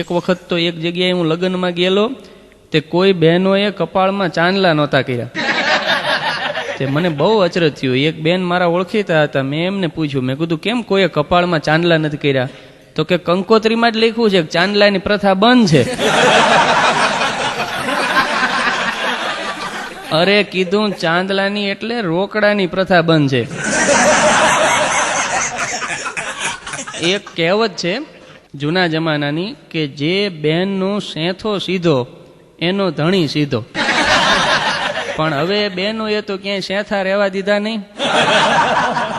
એક વખત તો એક જગ્યાએ હું લગ્નમાં ગયેલો, તે કોઈ બહેનોએ કપાળમાં ચાંદલા નહોતા કર્યા. તે મને બહુ અચરજ થયું. એક બેન મારા ઓળખીતા હતા, મેં એમને પૂછ્યું, મેં કીધું કેમ કોઈએ કપાળમાં ચાંદલા નથી કર્યા? તો કે કંકોત્રીમાં જ લખ્યું છે કે ચાંદલાની પ્રથા બંધ છે. અરે કીધું ચાંદલાની એટલે રોકડાની પ્રથા બંધ છે. એક કહેવત છે જૂના જમાનાની કે જે બેનનો સેંથો સીધો એનો ધણી સીધો. પણ હવે બેનો એ તો ક્યાંય સેંથા રહેવા દીધા નહીં.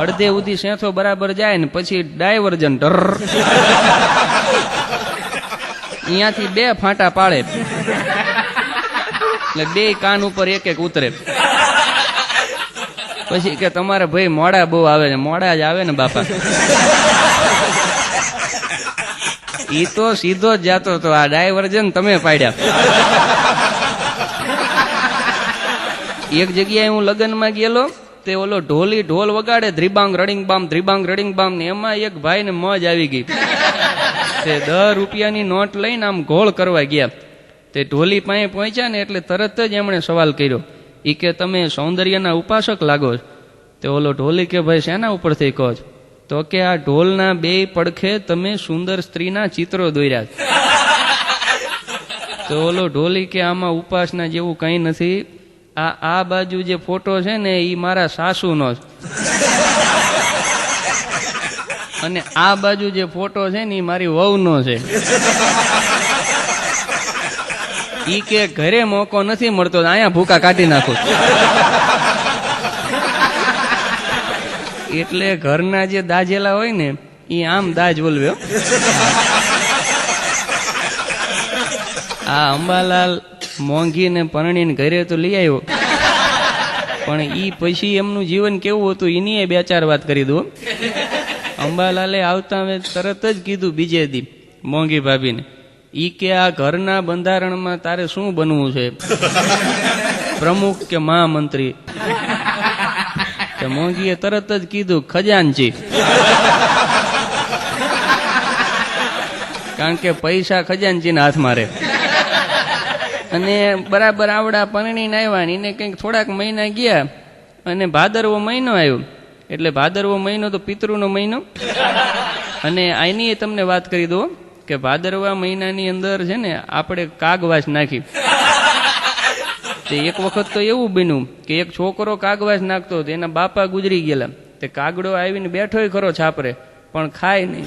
અડધે ઉધી સેંથો બરાબર જાય ને પછી ડાયવર્જન અહીંયાથી 2 ફાંટા પાડે એટલે 2 કાન ઉપર એક એક ઉતરે. પછી કે તમારે ભાઈ મોડા બહુ આવે છે. મોડા જ આવે ને બાપા. ઈ તો સીધો જ જાતો હતો, આ ડાયવર્જન તમે પાડ્યા. એક જગ્યાએ હું લગ્નમાં ગયેલો, તે ઓલો ઢોલી ઢોલ વગાડે, ધ્રીબાંગ રડિંગ બામ, ધ્રીબાંગ રડિંગ બામ, ને એમાં એક ભાઈ ને મોજ આવી ગઈ. તે 10 રૂપિયાની નોટ લઈને આમ ગોળ કરવા ગયા. તે ઢોલી પાસે પહોંચ્યા ને એટલે તરત જ એમણે સવાલ કર્યો, ઈ કે તમે સૌંદર્યના ઉપાસક લાગો છો? તે ઓલો ઢોલી કે ભાઈ શેના ઉપરથી કહો છો? તો કે આ ઢોલના 2 પડખે તમે સુંદર સ્ત્રીના ચિત્રો દોર્યા. તો ઓલો ઢોલી કે આમાં ઉપાસના જેવું કંઈ નથી. આ બાજુ જે ફોટો છે ને એ મારા સાસુનો છે, અને આ બાજુ જે ફોટો છે ને એ મારી વહુનો છે. ઈ કે ઘરે મોકો નથી મળતો, અહીંયા ભૂકા કાઢી નાખું. એટલે ઘરના જે દાજેલા હોય ને એ આમ દાજ બોલવ્યો. આ અંબાલાલ મોંઘીને પરણીને ઘરે તો લઈ આવ્યો, પણ ઈ પછી એમનું જીવન કેવું હતું એની 2-4 વાત કરી દઉં. અંબાલાલે આવતા તરત જ કીધું બીજે દી મોંઘી ભાભીને, ઈ કે આ ઘરના બંધારણમાં તારે શું બનવું છે, પ્રમુખ કે મહામંત્રી? મોંઘીએ તરત જ કીધું ખજાનચી. કારણ કે પૈસા ખજાનચીના હાથમાં રહે. અને બરાબર આવડા પરણીને આવ્યા, એને કંઈક થોડાક મહિના ગયા અને ભાદરવો મહિનો આવ્યો. એટલે ભાદરવો મહિનો તો પિતૃનો મહિનો. અને આની તમને વાત કરી દો કે ભાદરવા મહિનાની અંદર છે ને આપણે કાગવાસ નાખી. તે એક વખત તો એવું બન્યું કે એક છોકરો કાગવાસ નાખતો હતો, એના બાપા ગુજરી ગયેલા. તે કાગડો આવીને બેઠોય ખરો છાપરે, પણ ખાય નહીં.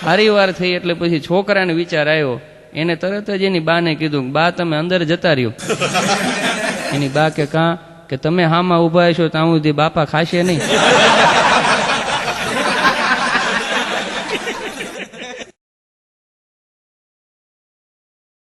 હારી વાર થઈ એટલે પછી છોકરાને વિચાર આવ્યો. એને તરત જ એની બાને કીધું, બા તમે અંદર જતા રહ્યો. એની બા કે કાં? કે તમે હામાં ઉભા છો ત્યાં સુધી બાપા ખાશે નહીં.